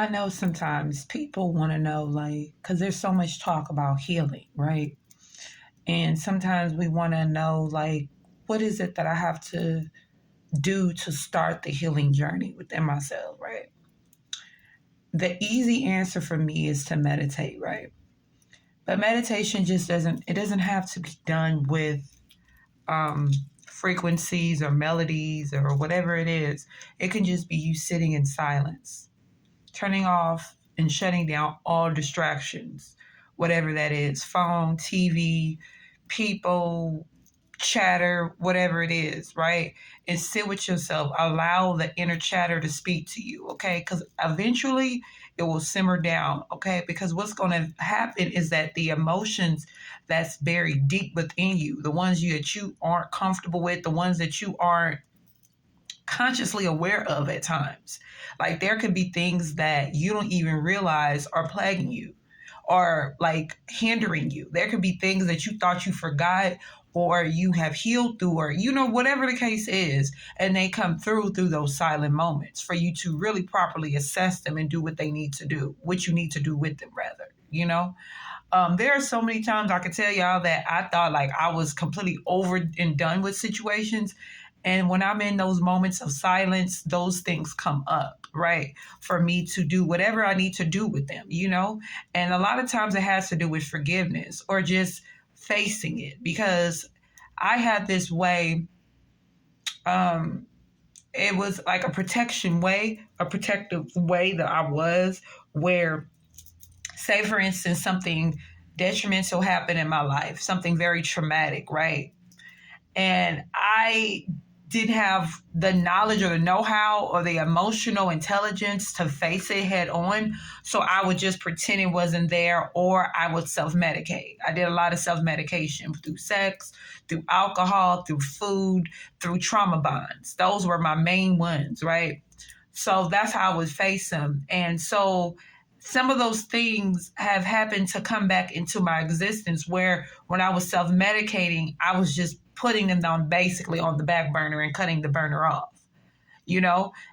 I know sometimes people want to know, like, because there's so much talk about healing, right? And sometimes we want to know, like, what is it that I have to do to start the healing journey within myself, right? The easy answer for me is to meditate, right? But meditation just it doesn't have to be done with um, frequencies or melodies or whatever it is. It can just be you sitting in silence, turning off and shutting down all distractions, whatever that is, phone, TV, people, chatter, whatever it is, right? And sit with yourself. Allow the inner chatter to speak to you, okay? Because eventually it will simmer down, okay? Because what's going to happen is that the emotions that's buried deep within you, the ones that you aren't comfortable with, the ones that you aren't consciously aware of at times. Like there could be things that you don't even realize are plaguing you or like hindering you. There could be things that you thought you forgot or you have healed through or whatever the case is, and they come through those silent moments for you to really properly assess them and do what they need to do, what you need to do with them rather. There are so many times I could tell y'all that I thought like I was completely over and done with situations. And when I'm in those moments of silence, those things come up, right? For me to do whatever I need to do with them. And a lot of times it has to do with forgiveness or just facing it because I had this way, it was like a protection way, a protective way that I was, where, say, for instance, something detrimental happened in my life, something very traumatic, right? And I didn't have the knowledge or the know-how or the emotional intelligence to face it head on. So I would just pretend it wasn't there, or I would self-medicate. I did a lot of self-medication through sex, through alcohol, through food, through trauma bonds. Those were my main ones, right? So that's how I would face them. And so some of those things have happened to come back into my existence where when I was self-medicating, I was just putting them down basically on the back burner and cutting the burner off.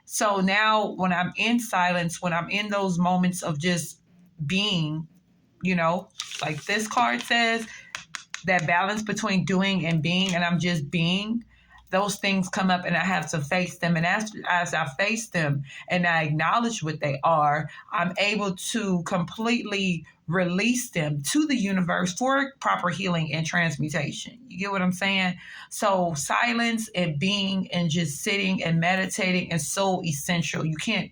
So now when I'm in silence, when I'm in those moments of just being, like this card says, that balance between doing and being, and I'm just being, those things come up and I have to face them. And as I face them and I acknowledge what they are, I'm able to completely release them to the universe for proper healing and transmutation. You get what I'm saying? So silence and being and just sitting and meditating is so essential. You can't